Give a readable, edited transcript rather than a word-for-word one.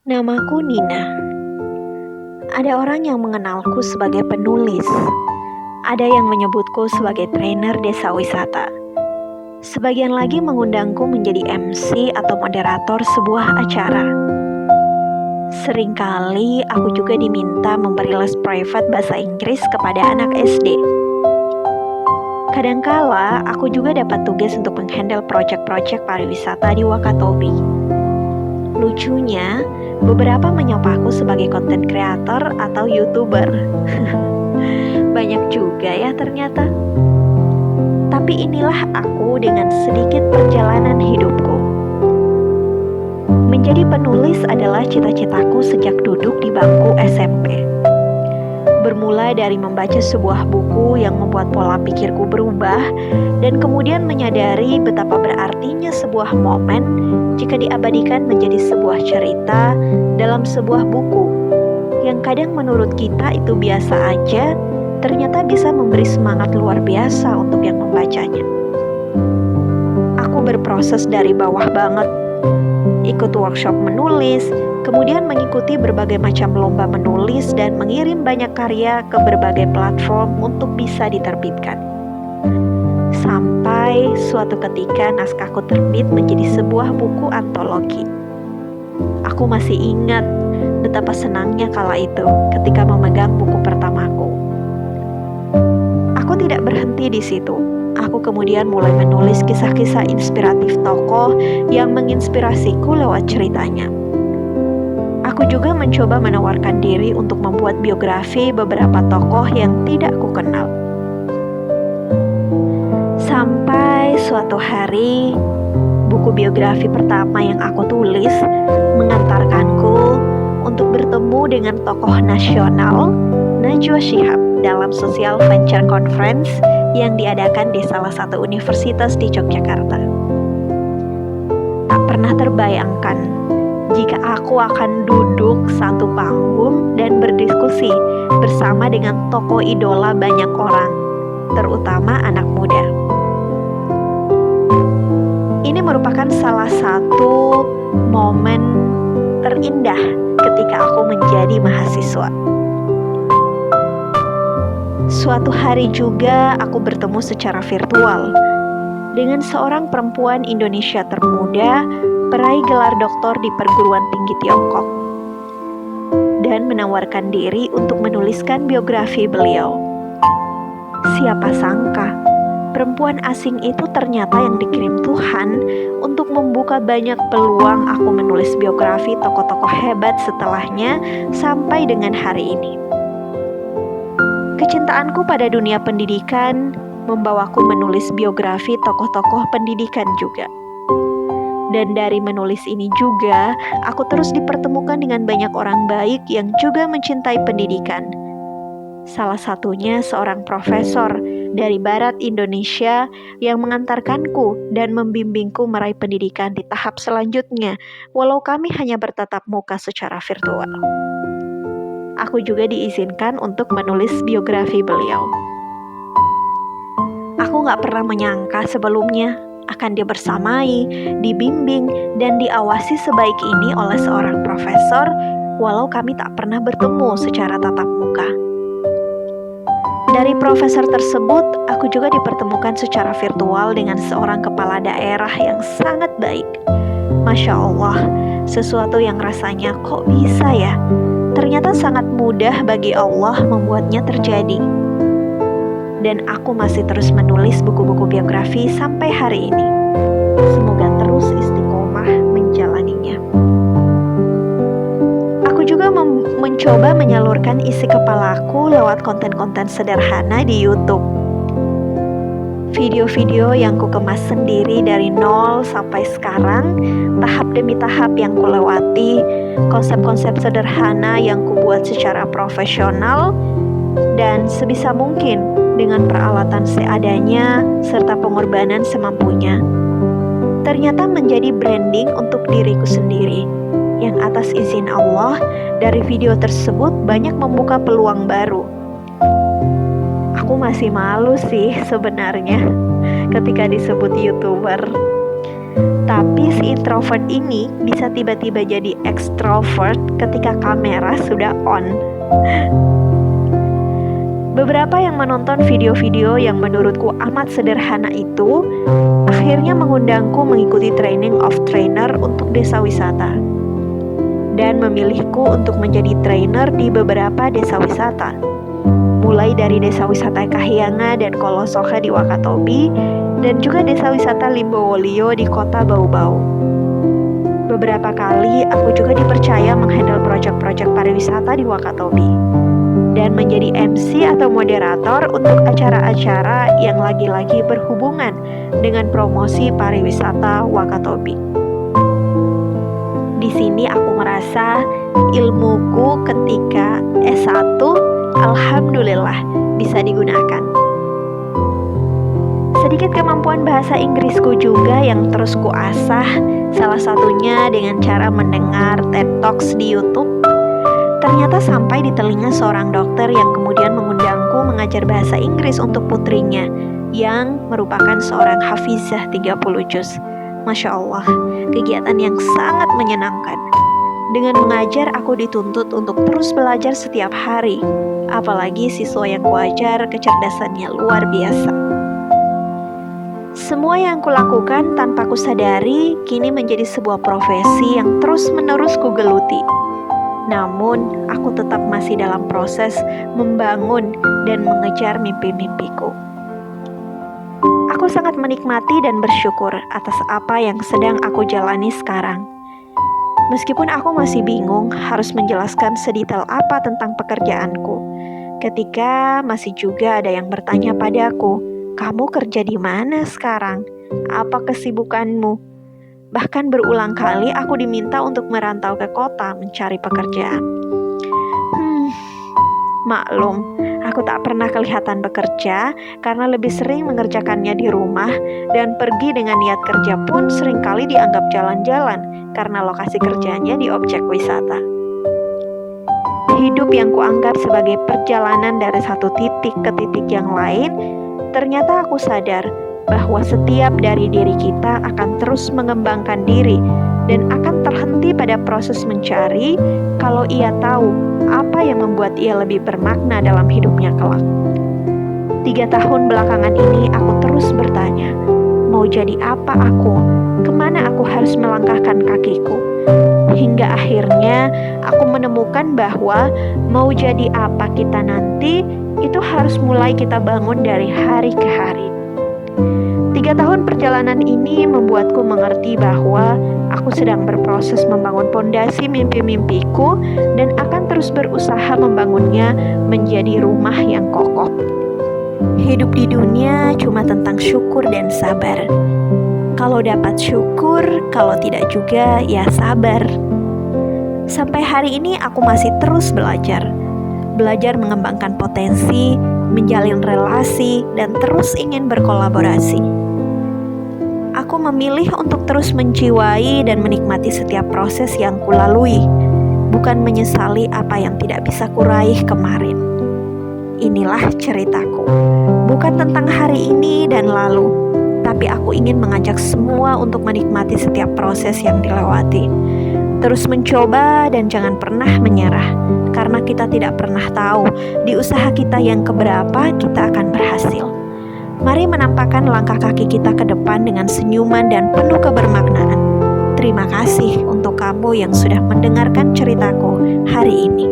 Namaku Nina. Ada orang yang mengenalku sebagai penulis. Ada yang menyebutku sebagai trainer desa wisata. Sebagian lagi mengundangku menjadi MC atau moderator sebuah acara. Seringkali aku juga diminta memberi les private bahasa Inggris kepada anak SD. Kadangkala aku juga dapat tugas untuk menghandle proyek-proyek pariwisata di Wakatobi. Lucunya, beberapa menyapa aku sebagai content creator atau YouTuber. Banyak juga ya ternyata. Tapi inilah aku dengan sedikit perjalanan hidupku. Menjadi penulis adalah cita-citaku sejak duduk di bangku SMP. Bermula dari membaca sebuah buku yang membuat pola pikirku berubah, dan kemudian menyadari betapa berartinya sebuah momen jika diabadikan menjadi sebuah cerita dalam sebuah buku yang kadang menurut kita itu biasa aja, ternyata bisa memberi semangat luar biasa untuk yang membacanya. Aku berproses dari bawah banget, ikut workshop menulis, kemudian mengikuti berbagai macam lomba menulis dan mengirim banyak karya ke berbagai platform untuk bisa diterbitkan. Sampai suatu ketika naskahku terbit menjadi sebuah buku antologi. Aku masih ingat betapa senangnya kala itu ketika memegang buku pertamaku. Aku tidak berhenti di situ. Aku kemudian mulai menulis kisah-kisah inspiratif tokoh yang menginspirasiku lewat ceritanya. Aku juga mencoba menawarkan diri untuk membuat biografi beberapa tokoh yang tidak kukenal. Sampai suatu hari, buku biografi pertama yang aku tulis mengantarkanku untuk bertemu dengan tokoh nasional Najwa Shihab dalam Social Venture Conference yang diadakan di salah satu universitas di Yogyakarta. Tak pernah terbayangkan jika aku akan duduk satu panggung dan berdiskusi bersama dengan tokoh idola banyak orang, terutama anak muda. Ini merupakan salah satu momen terindah ketika aku menjadi mahasiswa. Suatu hari juga aku bertemu secara virtual dengan seorang perempuan Indonesia termuda, peraih gelar doktor di perguruan tinggi Tiongkok, dan menawarkan diri untuk menuliskan biografi beliau. Siapa sangka, perempuan asing itu ternyata yang dikirim Tuhan untuk membuka banyak peluang aku menulis biografi tokoh-tokoh hebat setelahnya sampai dengan hari ini. Kecintaanku pada dunia pendidikan membawaku menulis biografi tokoh-tokoh pendidikan juga. Dan dari menulis ini juga, aku terus dipertemukan dengan banyak orang baik yang juga mencintai pendidikan. Salah satunya seorang profesor dari Barat Indonesia yang mengantarkanku dan membimbingku meraih pendidikan di tahap selanjutnya, walau kami hanya bertatap muka secara virtual. Aku juga diizinkan untuk menulis biografi beliau. Aku gak pernah menyangka sebelumnya akan dibersamai, dibimbing, dan diawasi sebaik ini oleh seorang profesor, walau kami tak pernah bertemu secara tatap muka. Dari profesor tersebut, aku juga dipertemukan secara virtual dengan seorang kepala daerah yang sangat baik. Masya Allah, sesuatu yang rasanya kok bisa ya? Ternyata sangat mudah bagi Allah membuatnya terjadi. Dan aku masih terus menulis buku-buku biografi sampai hari ini. Semoga terus istiqomah menjalaninya. Aku juga mencoba menyalurkan isi kepalaku lewat konten-konten sederhana di YouTube. Video-video yang kukemas sendiri dari nol sampai sekarang, tahap demi tahap yang kulewati, konsep-konsep sederhana yang kubuat secara profesional, dan sebisa mungkin dengan peralatan seadanya serta pengorbanan semampunya. Ternyata menjadi branding untuk diriku sendiri, yang atas izin Allah, dari video tersebut banyak membuka peluang baru. Aku masih malu sih sebenarnya ketika disebut YouTuber. Tapi si introvert ini bisa tiba-tiba jadi extrovert ketika kamera sudah on. Beberapa yang menonton video-video yang menurutku amat sederhana itu akhirnya mengundangku mengikuti training of trainer untuk desa wisata dan memilihku untuk menjadi trainer di beberapa desa wisata, mulai dari desa wisata Kahiyanga dan Kolosoka di Wakatobi dan juga desa wisata Limbowolio di kota Bau-Bau. Beberapa kali aku juga dipercaya menghandle proyek-proyek pariwisata di Wakatobi dan menjadi MC atau moderator untuk acara-acara yang lagi-lagi berhubungan dengan promosi pariwisata Wakatobi. Di sini aku merasa ilmuku ketika S1 alhamdulillah bisa digunakan. Sedikit kemampuan bahasa Inggrisku juga yang terus kuasah, salah satunya dengan cara mendengar TED Talks di YouTube. Ternyata sampai di telinga seorang dokter yang kemudian mengundangku mengajar bahasa Inggris untuk putrinya yang merupakan seorang hafizah 30 juz. Masya Allah, kegiatan yang sangat menyenangkan. Dengan mengajar, aku dituntut untuk terus belajar setiap hari. Apalagi siswa yang kuajar kecerdasannya luar biasa. Semua yang kulakukan tanpa kusadari kini menjadi sebuah profesi yang terus-menerus kugeluti. Namun, aku tetap masih dalam proses membangun dan mengejar mimpi-mimpiku. Aku sangat menikmati dan bersyukur atas apa yang sedang aku jalani sekarang. Meskipun aku masih bingung harus menjelaskan sedetail apa tentang pekerjaanku, ketika masih juga ada yang bertanya padaku, "Kamu kerja di mana sekarang? Apa kesibukanmu?" Bahkan berulang kali aku diminta untuk merantau ke kota mencari pekerjaan. Maklum, aku tak pernah kelihatan bekerja karena lebih sering mengerjakannya di rumah dan pergi dengan niat kerja pun seringkali dianggap jalan-jalan karena lokasi kerjanya di objek wisata. Hidup yang kuanggap sebagai perjalanan dari satu titik ke titik yang lain, ternyata aku sadar bahwa setiap dari diri kita akan terus mengembangkan diri dan akan terhenti pada proses mencari kalau ia tahu apa yang membuat ia lebih bermakna dalam hidupnya kelak. 3 tahun belakangan ini aku terus bertanya, mau jadi apa aku? Kemana aku harus melangkahkan kakiku? Hingga akhirnya aku menemukan bahwa mau jadi apa kita nanti itu harus mulai kita bangun dari hari ke hari. 3 tahun perjalanan ini membuatku mengerti bahwa aku sedang berproses membangun pondasi mimpi-mimpiku dan akan terus berusaha membangunnya menjadi rumah yang kokoh. Hidup di dunia cuma tentang syukur dan sabar. Kalau dapat syukur, kalau tidak juga ya sabar. Sampai hari ini aku masih terus belajar. Belajar mengembangkan potensi, menjalin relasi, dan terus ingin berkolaborasi. Aku memilih untuk terus menjiwai dan menikmati setiap proses yang kulalui, bukan menyesali apa yang tidak bisa kuraih kemarin. Inilah ceritaku, bukan tentang hari ini dan lalu, tapi aku ingin mengajak semua untuk menikmati setiap proses yang dilewati. Terus mencoba dan jangan pernah menyerah, karena kita tidak pernah tahu di usaha kita yang keberapa kita akan berhasil. Mari menampakkan langkah kaki kita ke depan dengan senyuman dan penuh kebermaknaan. Terima kasih untuk kamu yang sudah mendengarkan ceritaku hari ini.